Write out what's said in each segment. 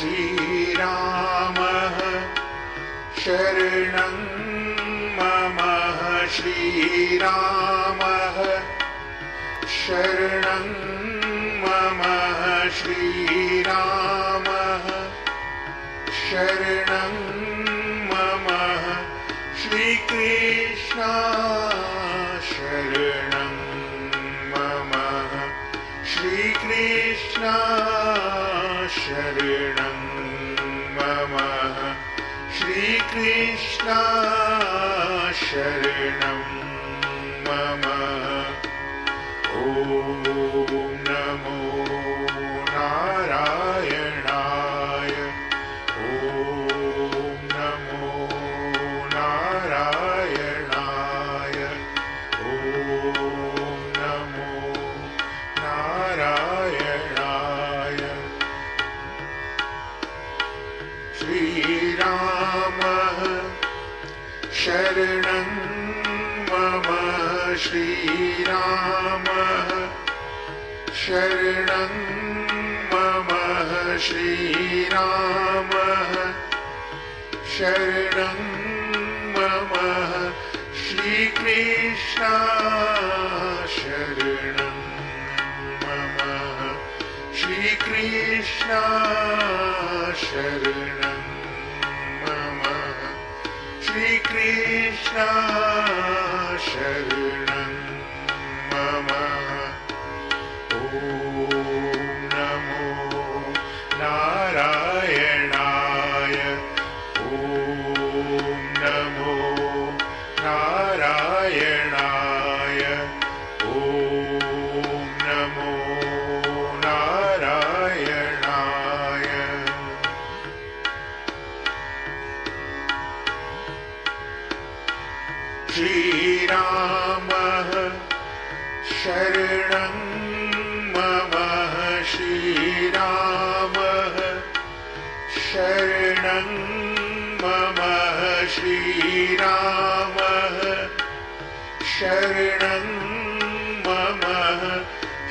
श्रीरामः शरणं मम श्रीरामः शरणं मम श्रीरामः शरणं मम श्रीकृष्ण शरणं मम श्रीकृष्ण शरणं मम श्रीकृष्ण शरणं मम ॐ नमो नारायणाय ॐ नमो नारायणाय ॐ नमो नारायणाय श्रीरामः शरणं मम श्रीरामः शरणं मम श्रीरामः शरणं मम श्रीकृष्ण शरणं मम श्रीकृष्ण शरणं मम श्रीकृष्ण शरणं मम ॐ नमो नारायणाय ॐ नमो नारायणाय ॐ नमो नारायणाय श्रीरामः शरणं मम श्रीरामः शरणं मम श्रीरामः शरणं मम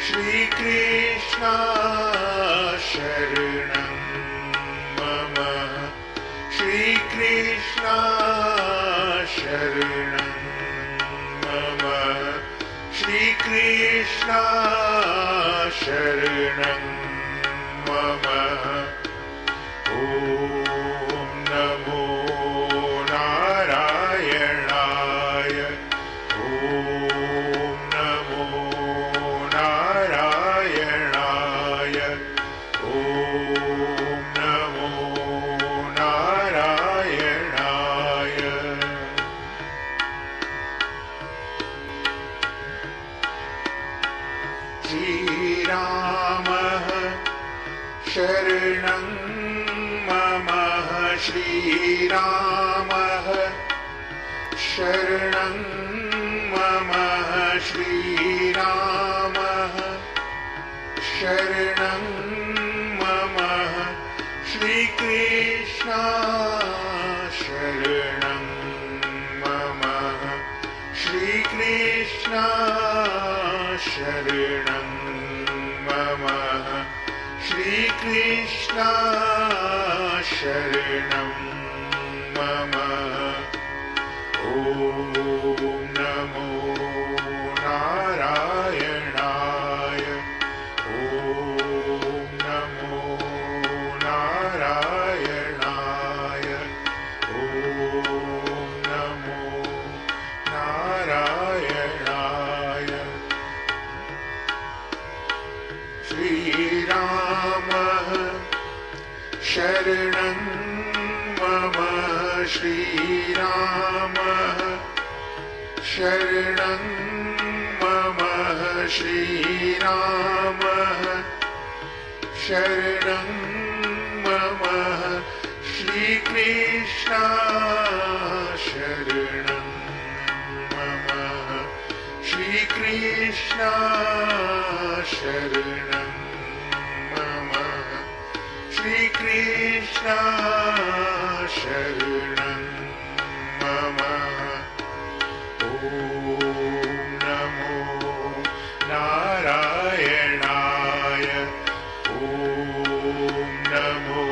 श्रीकृष्ण शरणं मम श्रीकृष्ण शरणं मम श्रीकृष्ण शरणं मम ॐ नमो नारायणाय ॐ नमो नारायणाय ॐ नमो नारायणाय श्रीरामः शरणं मम श्रीरामः शरणं मम श्रीरामः शरणं मम श्रीकृष्ण शरणं मम श्रीकृष्ण शरणं मम श्रीकृष्ण शरणं मम ॐ नमो नारायणाय ॐ नमो नारायणाय ॐ नमो नारायणाय श्रीरामः शरणं मम श्रीरामः शरणं मम श्रीरामः शरणं मम श्रीकृष्ण शरणं मम श्रीकृष्ण शरणं मम श्रीकृष्ण शरणं मम ॐ नमो नारायणाय ॐ नमो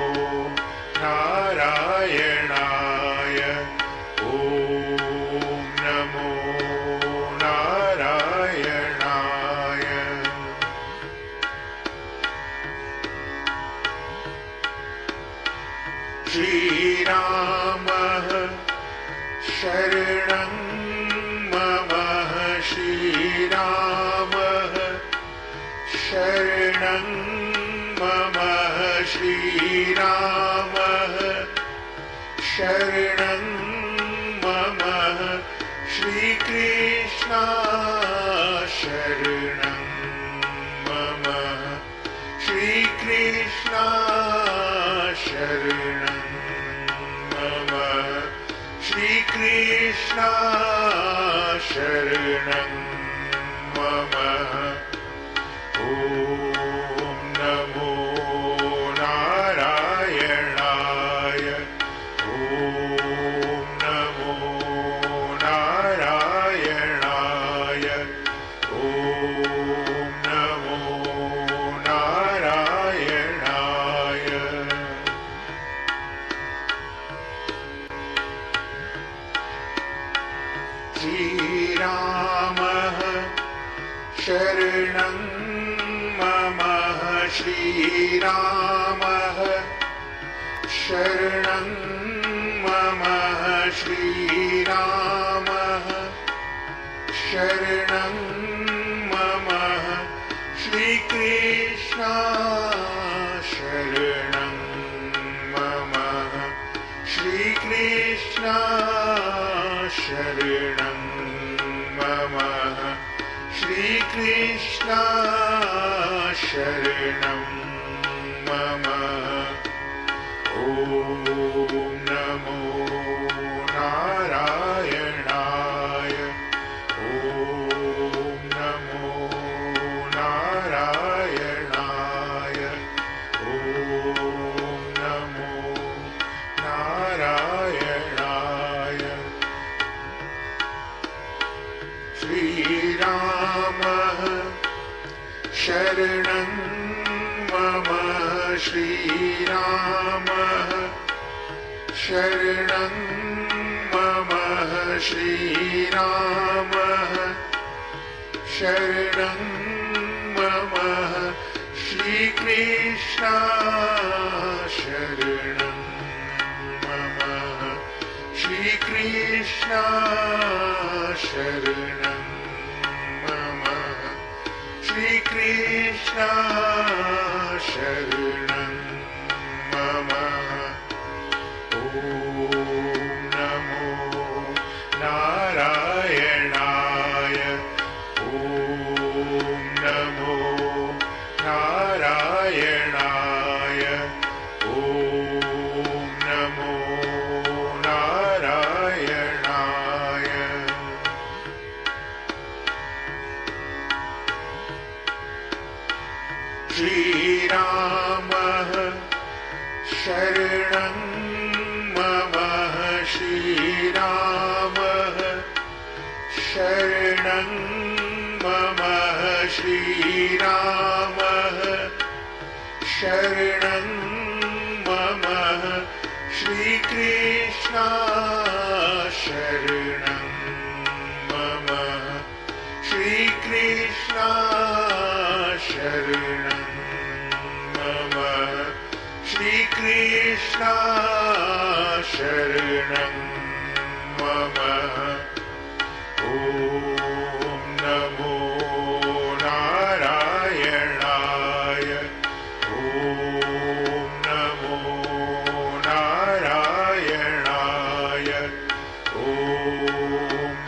श्रीरामः शरणं मम श्रीरामः शरणं मम श्रीरामः शरणं मम श्रीकृष्ण शरणं मम श्रीकृष्ण शरणं मम श्रीकृष्ण शरणं मम ॐ नमो नारायणाय ॐ नमो नारायणाय ॐ नमो नारायणाय श्रीरामः शरणं मम श्रीरामः शरणं मम श्रीरामः शरणं मम श्रीकृष्ण शरणं मम श्रीकृष्ण शरणं मम श्रीकृष्ण शरणं मम ॐ नमो नारायणाय ॐ नमो नारायणाय ॐ नमो नारायणाय श्रीरामः शरणं मम श्रीरामः शरणं मम श्रीरामः शरणं मम श्रीकृष्ण शरणं मम श्रीकृष्ण शरणं मम श्रीकृष्ण शरणं मम ॐ नमो नारायणाय ॐ नमो नारायणाय ॐ नमो नारायणाय श्रीरामः शरणं मम श्रीरामः शरणं मम श्रीरामः शरणं मम श्रीकृष्ण शरणं मम श्रीकृष्ण शरणं मम श्रीकृष्ण शरणं मम ॐ नमो नारायणाय ॐ नमो नारायणाय ॐ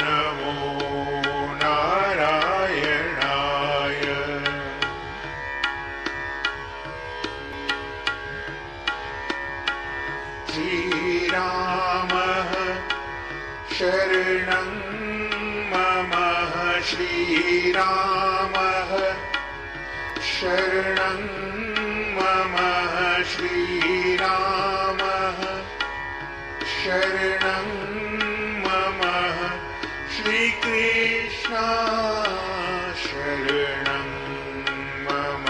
नमो नारायणाय श्रीरामः शरणं मम श्रीरामः शरणं मम श्रीरामः शरणं मम श्रीकृष्ण शरणं मम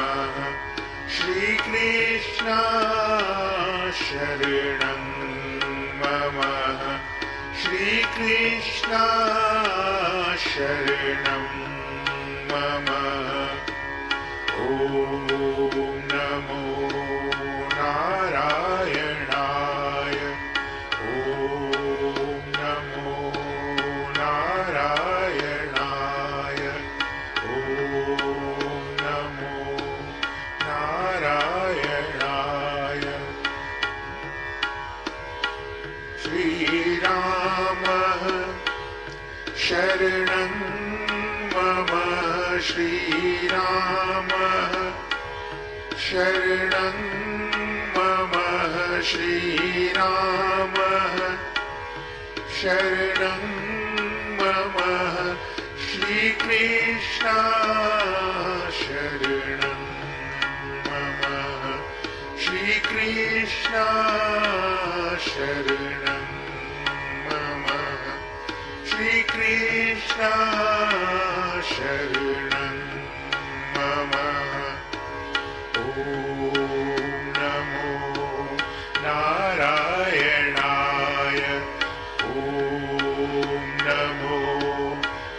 श्रीकृष्ण शरणं मम श्रीकृष्ण शरणं मम ॐ नमो नारायणाय शरणं मम श्रीरामः शरणं मम श्रीकृष्ण शरणं मम श्रीकृष्ण शरणं मम श्रीकृष्ण शरणं मम ॐ नमो नारायणाय ॐ नमो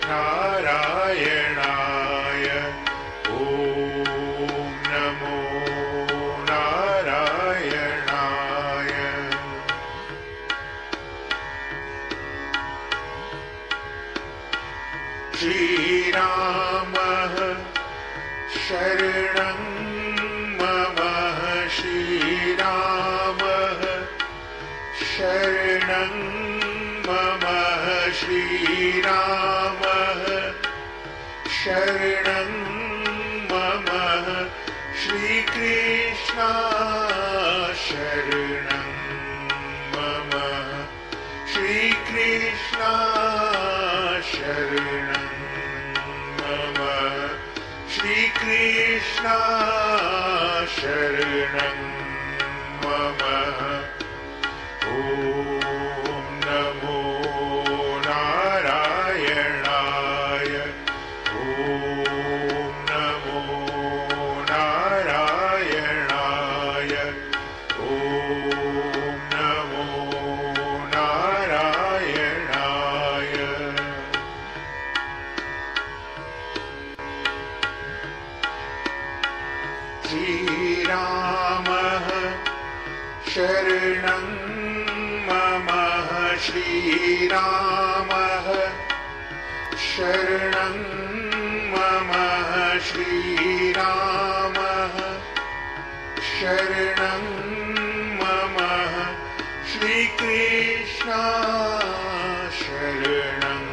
नारायणाय ॐ नमो नारायणाय श्रीरामः शरणं मम श्रीरामः शरणं मम श्रीरामः शरणं मम श्रीकृष्ण शरणं मम श्रीकृष्ण शरणं मम श्रीकृष्ण शरणं मम ॐ नमो नारायणाय ॐ नमो नारायणाय ॐ नमो नारायणाय श्रीरामः शरणं मम श्रीरामः शरणं मम श्रीरामः शरणं मम श्रीकृष्ण शरणं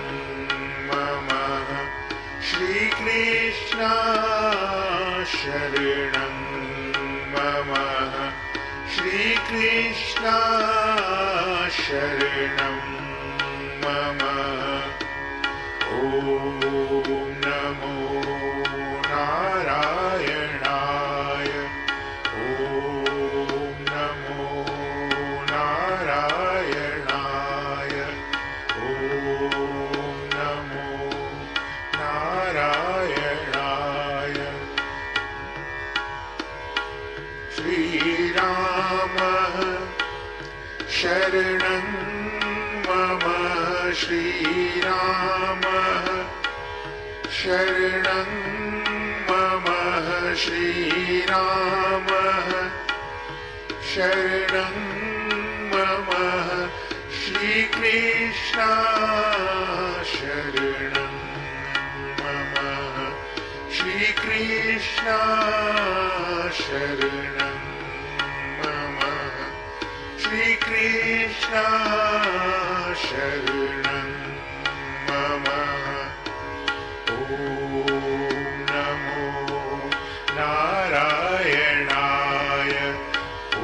मम श्रीकृष्ण शरणं मम श्रीकृष्ण शरणं मम ॐ नमो नारायणाय ॐ नमो नारायणाय ॐ नमो नारायणाय श्रीरामः शरणं मम श्रीरामः शरणं मम श्रीरामः शरणं मम श्रीकृष्ण शरणं मम श्रीकृष्ण शरणं मम श्रीकृष्ण शरणं मम ॐ नमो नारायणाय ॐ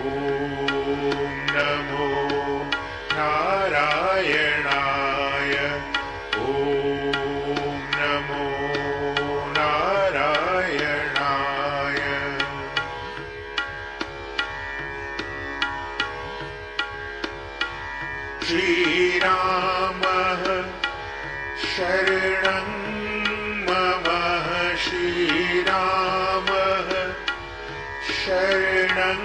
नमो नारायणाय ॐ नमो नारायणाय श्रीरामः शरणं मम श्रीरामः शरणं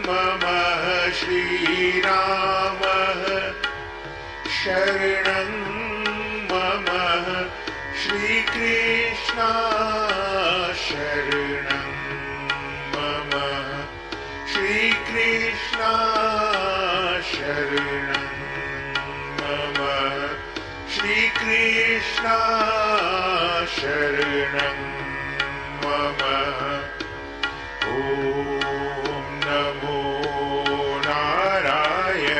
मम श्रीरामः शरणं मम श्रीकृष्ण शरणं मम श्रीकृष्ण शरणं मम श्रीकृष्ण शरणं मम ॐ नमो नारायणाय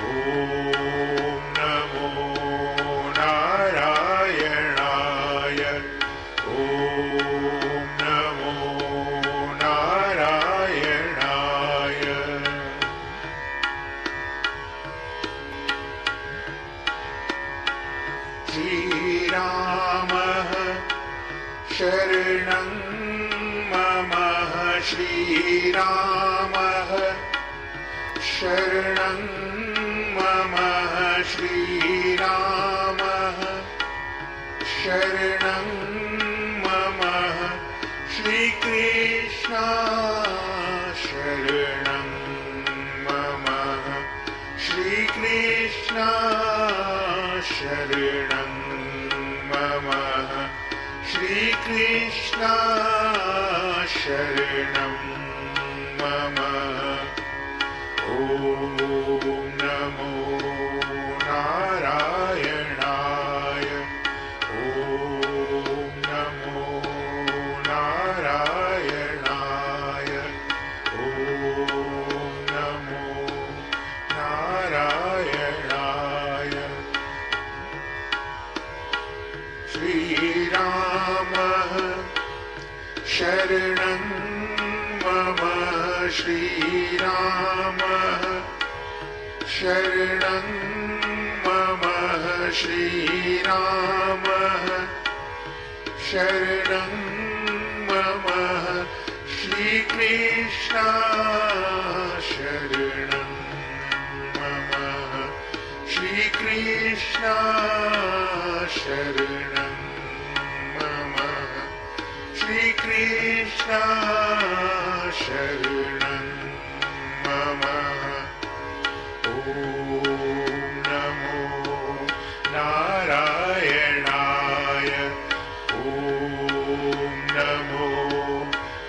ॐ नमो नारायणाय ॐ श्रीरामः शरणं मम श्रीरामः शरणं मम श्रीकृष्ण शरणं मम श्रीकृष्ण शरणं मम श्रीकृष्ण शरणं मम ॐ नमो नारायणाय ॐ नमो नारायणाय ॐ नमो नारायणाय श्रीरामः शरणं मम श्रीरामः शरणं मम श्रीरामः शरणं मम श्रीकृष्ण शरणं मम श्रीकृष्ण शरणं मम श्रीकृष्ण शरणं मम ॐ नमो नारायणाय ॐ नमो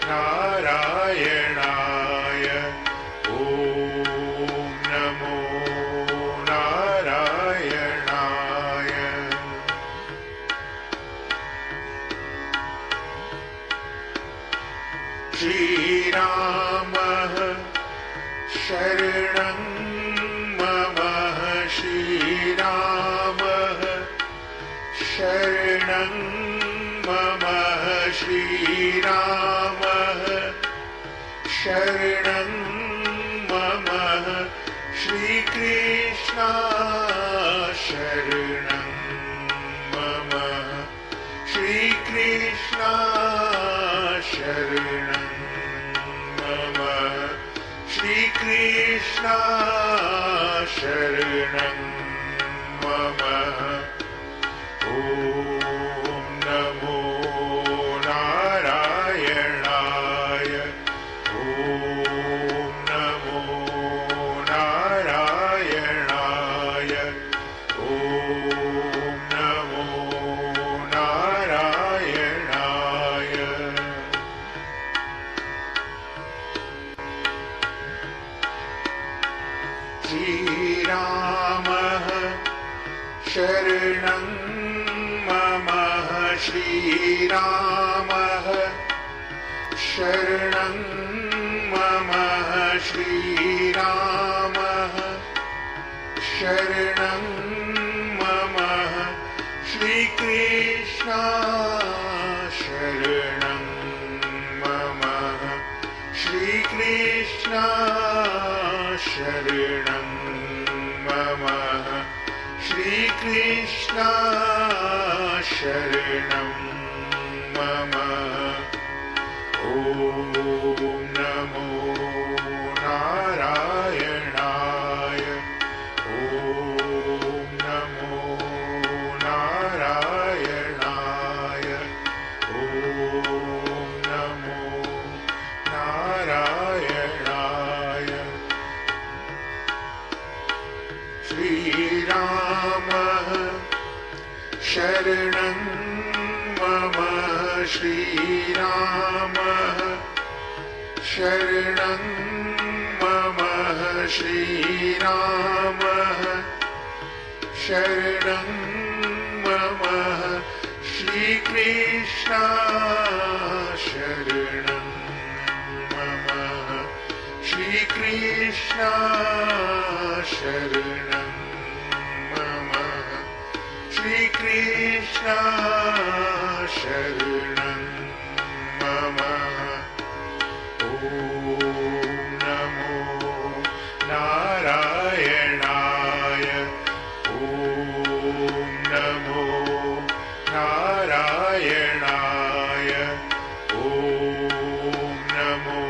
नारायणाय ॐ नमो नारायणाय श्रीरामः शरणं मम श्रीरामः शरणं मम श्रीरामः शरणं मम श्रीकृष्ण शरणं मम श्रीकृष्ण शरणं मम श्रीकृष्ण शरणं मम ॐ नमो नारायणाय ॐ नमो नारायणाय ॐ नमो नारायणाय श्रीरामः शरणं मम श्रीरामः शरणं मम श्रीरामः शरणं मम श्रीकृष्ण शरणं मम श्रीकृष्ण शरणं मम श्रीकृष्ण शरणं मम ॐ नमो नारायणाय ॐ नमो नारायणाय ॐ नमो नारायणाय श्रीरामः शरणं मम श्रीरामः शरणं मम श्रीरामः शरणं मम श्रीकृष्ण शरणं मम श्रीकृष्ण शरणं मम श्रीकृष्ण शरणं मम ॐ नमो नारायणाय ॐ नमो नारायणाय ॐ नमो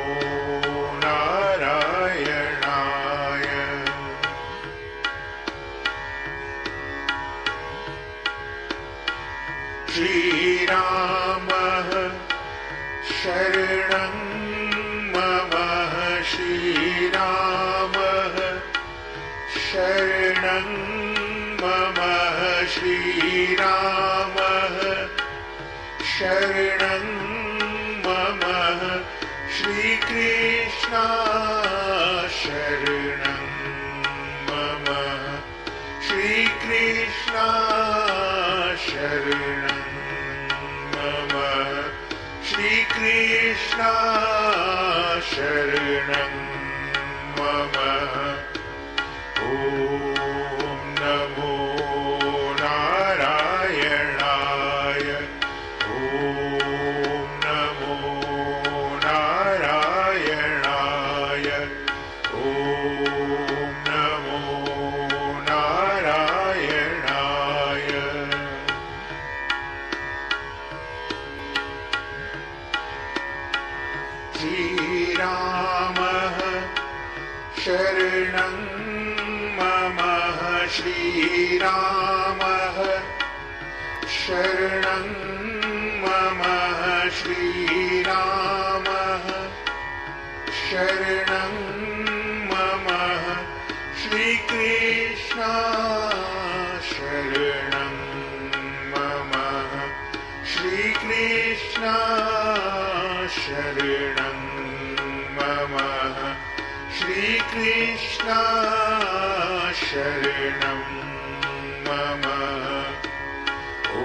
शरणं मम श्रीरामः शरणं मम श्रीरामः शरणं मम श्रीकृष्ण शरणं मम श्रीकृष्ण शरणं मम श्रीकृष्ण शरणं मम ॐ नमो नारायणाय ॐ नमो नारायणाय ॐ नमो नारायणाय श्रीरामः शरणं मम श्रीरामः शरणं मम श्रीरामः शरणं मम श्रीकृष्ण शरणं मम श्रीकृष्ण शरणं मम श्रीकृष्ण शरणं मम ॐ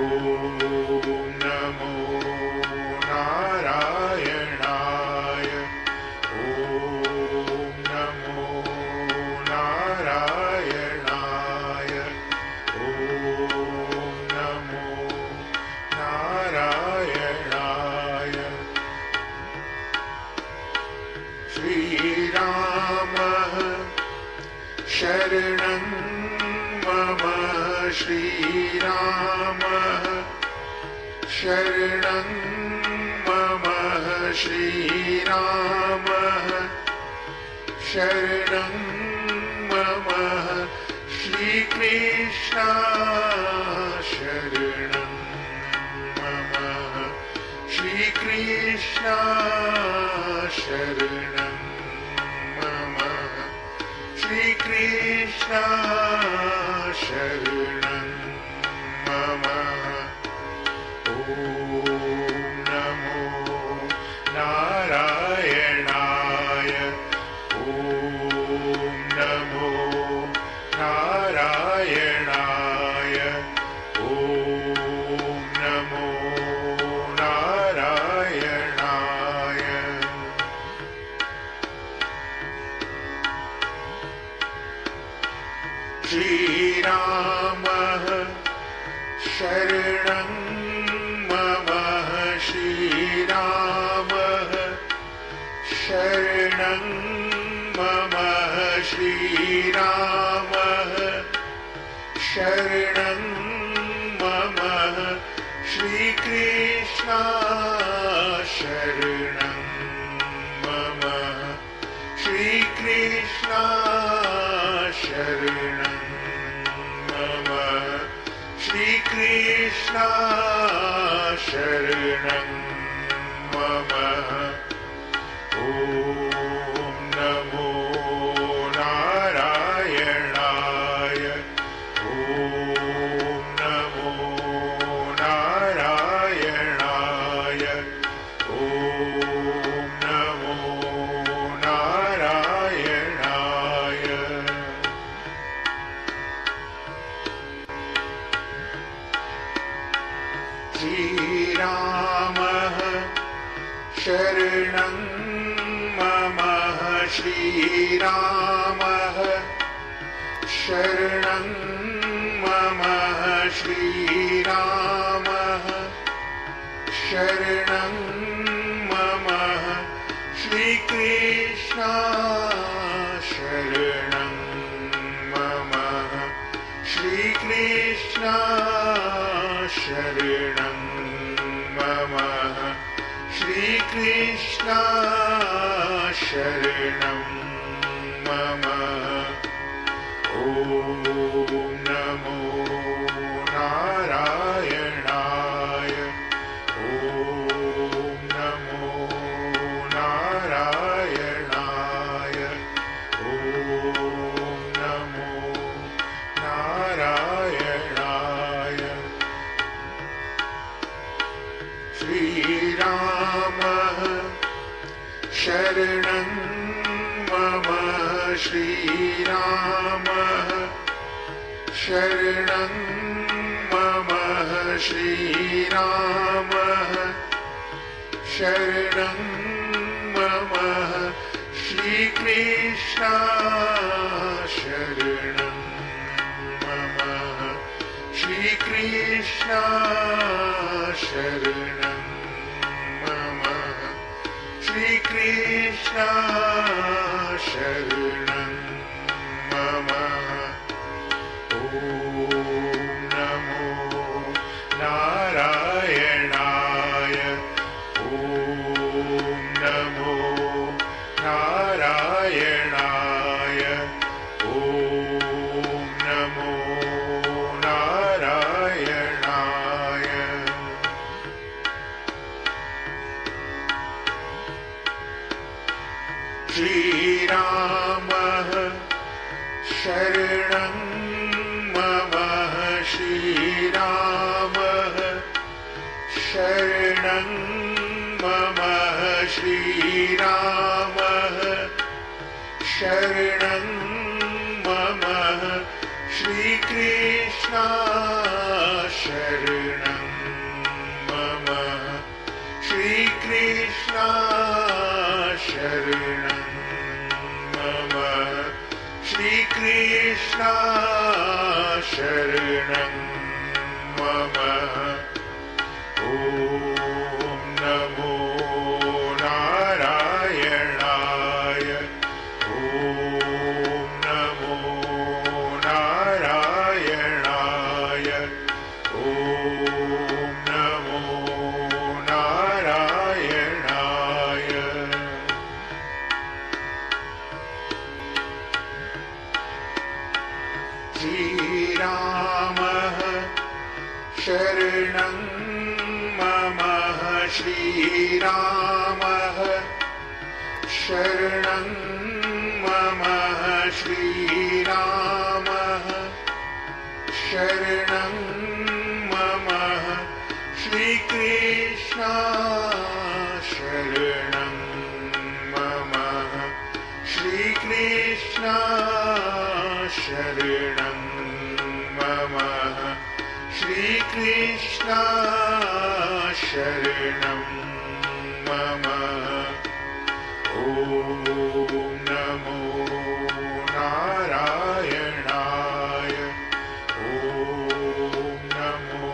नमो नारायणाय ॐ नमो नारायणाय ॐ नमो नारायणाय श्रीरामः शरणं मम श्रीरामः शरणं मम श्रीरामः शरणं मम श्रीकृष्ण शरणं मम श्रीकृष्ण शरणं मम श्रीकृष्ण शरणं मम ॐ नमो नारायणाय ॐ नमो नारायणाय ॐ नमो नारायणाय श्रीरामः शरणं मम श्रीरामः शरणं मम श्रीरामः शरणं मम श्रीकृष्ण शरणं मम श्रीकृष्ण शरणं मम श्रीकृष्ण शरणं मम ॐ नमो नारायणाय ॐ नमो नारायणाय ॐ नमो नारायणाय श्रीरामः शरणं मम श्रीरामः शरणं मम श्रीरामः शरणं मम श्रीकृष्ण शरणं मम श्रीकृष्ण शरणं मम श्रीकृष्ण शरणं मम ॐ नमो नारायणाय ॐ नमो शरणं मम श्रीरामः शरणं मम श्रीरामः शरणं मम श्रीकृष्ण शरणं मम श्रीकृष्ण शरणं मम श्रीकृष्ण शरणं मम ॐ नमो नारायणाय ॐ नमो नारायणाय ॐ नमो नारायणाय श्रीरामः शरणं मम श्रीरामः शरणं मम श्रीरामः शरणं मम श्रीकृष्ण शरणं मम श्रीकृष्ण शरणं मम श्रीकृष्ण शरणं मम ॐ नमो नारायणाय ॐ नमो नारायणाय ॐ नमो नारायणाय श्रीरामः शरणं मम श्रीरामः शरणं मम श्रीरामः शरणं मम श्रीकृष्ण शरणं मम श्रीकृष्ण शरणं मम श्रीकृष्ण शरणं मम ॐ नमो नारायणाय ॐ नमो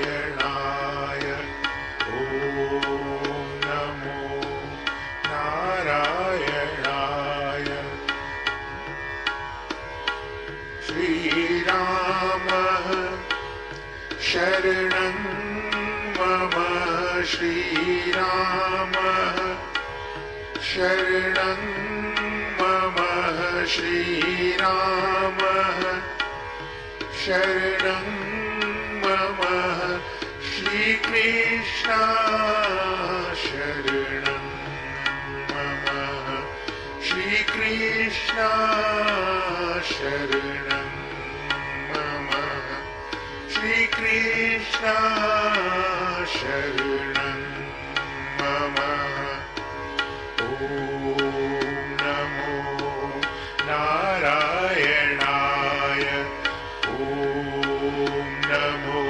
नारायणाय ॐ नमो नारायणाय श्रीरामः शरणं मम श्रीरामः शरणं मम श्रीरामः शरणं मम श्रीकृष्ण शरणं मम श्रीकृष्ण शरणं मम श्रीकृष्ण शरणं मम ॐ नमो नारायणाय ॐ नमो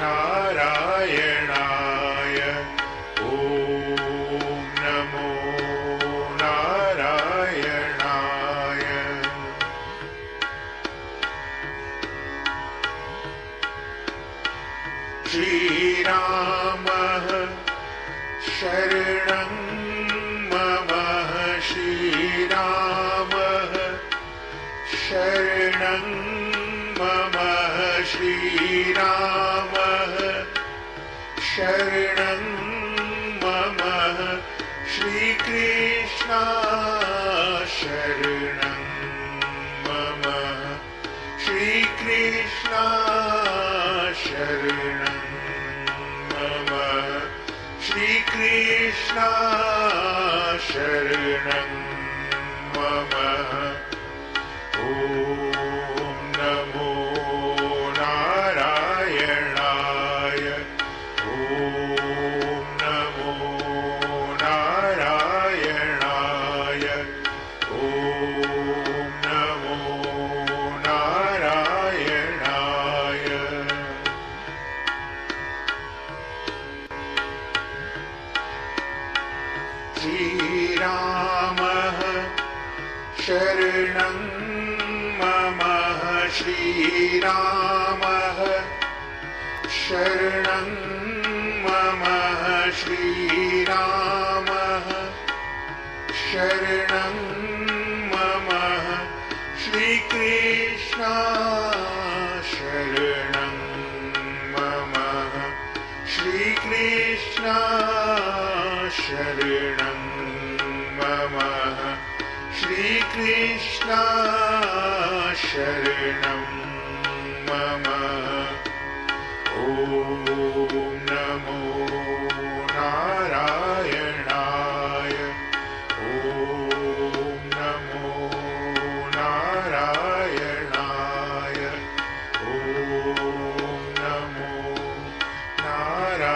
नारायणाय ॐ नमो नारायणाय श्रीरामः शरणं मम श्रीरामः शरणं मम श्रीरामः शरणं मम श्रीकृष्ण शरणं मम श्रीकृष्ण शरणं मम श्रीकृष्ण शरणं मम ॐ नमो नारायणाय ॐ नमो श्रीरामः शरणं मम श्रीरामः शरणं मम श्रीरामः शरणं मम श्रीकृष्ण शरणं मम श्रीकृष्ण शरणं मम श्रीकृष्ण शरणं मम ॐ नमो नारायणाय ॐ नमो नारायणाय ॐ नमो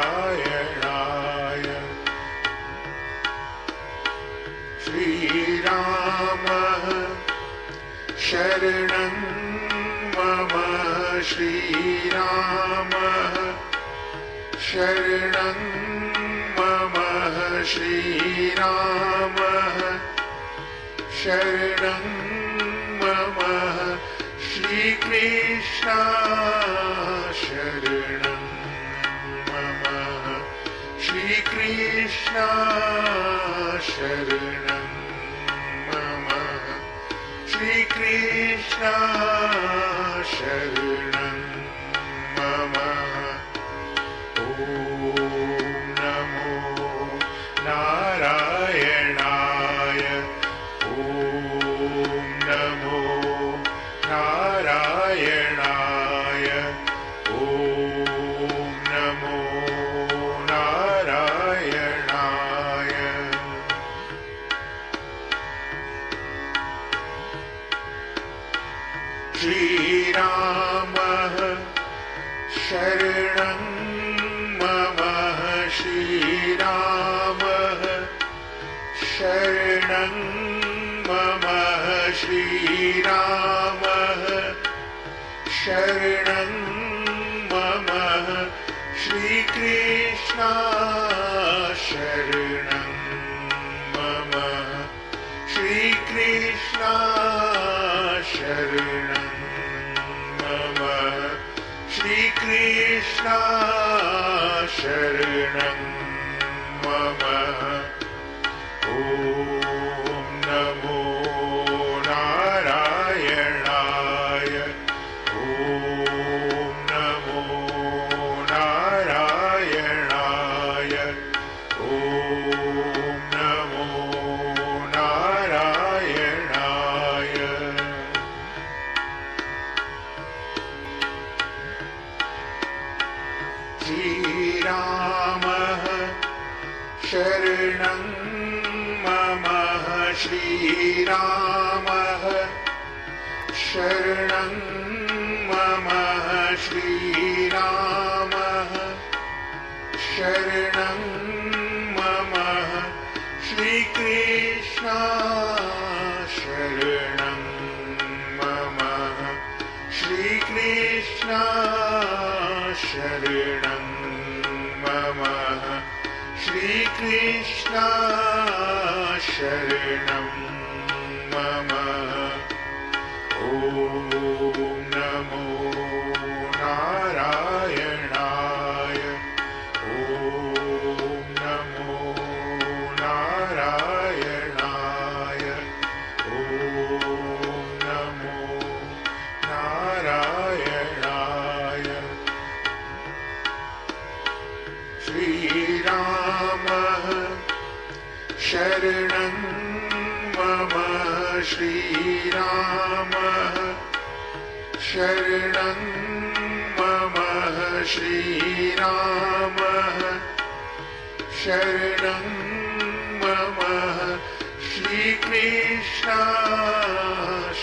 नारायणाय श्रीरामः शरणं मम श्रीरामः शरणं मम श्रीरामः शरणं मम श्रीकृष्ण शरणं मम श्रीकृष्ण शरणं मम श्रीकृष्ण शरणं मम ॐ नमो नारायणाय ॐ नमो नारायणाय ॐ नमो नारायणाय श्रीरामः शरणं मम श्रीरामः शरणं मम श्रीरामः शरणं मम श्रीकृष्ण शरणं मम श्रीकृष्ण शरणं मम श्रीकृष्ण शरणं मम ॐ नमो नारायणाय ॐ नमो नारायणाय ॐ नमो नारायणाय श्रीरामः शरणं मम श्रीरामः शरणं मम श्रीरामः शरणं मम श्रीकृष्ण शरणं मम श्रीकृष्ण शरणं मम श्रीकृष्ण शरणं मम ॐ नमो नारायणाय ॐ नमो नारायणाय ॐ नमो नारायणाय श्रीरामः शरणं मम श्रीरामः शरणं मम श्रीरामः शरणं मम श्रीकृष्ण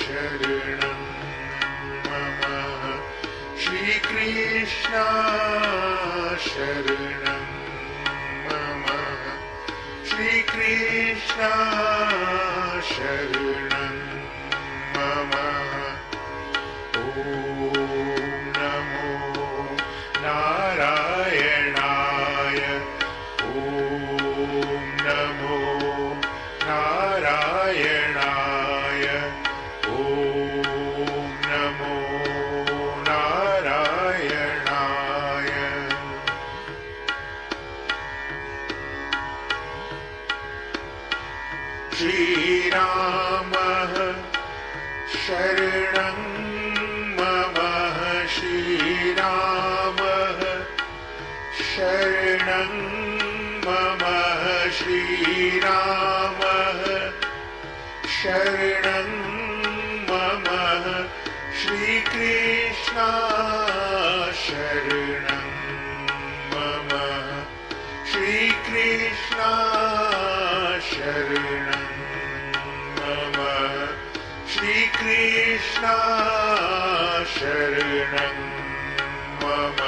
शरणं मम श्रीकृष्ण शरणं मम श्रीकृष्ण शरणं मम ॐ नमो नारायणाय ॐ नमो श्रीरामः शरणं मम श्रीरामः शरणं मम श्रीरामः शरणं मम श्रीकृष्ण शरणं मम श्रीकृष्ण शरणं मम श्रीकृष्ण शरणं मम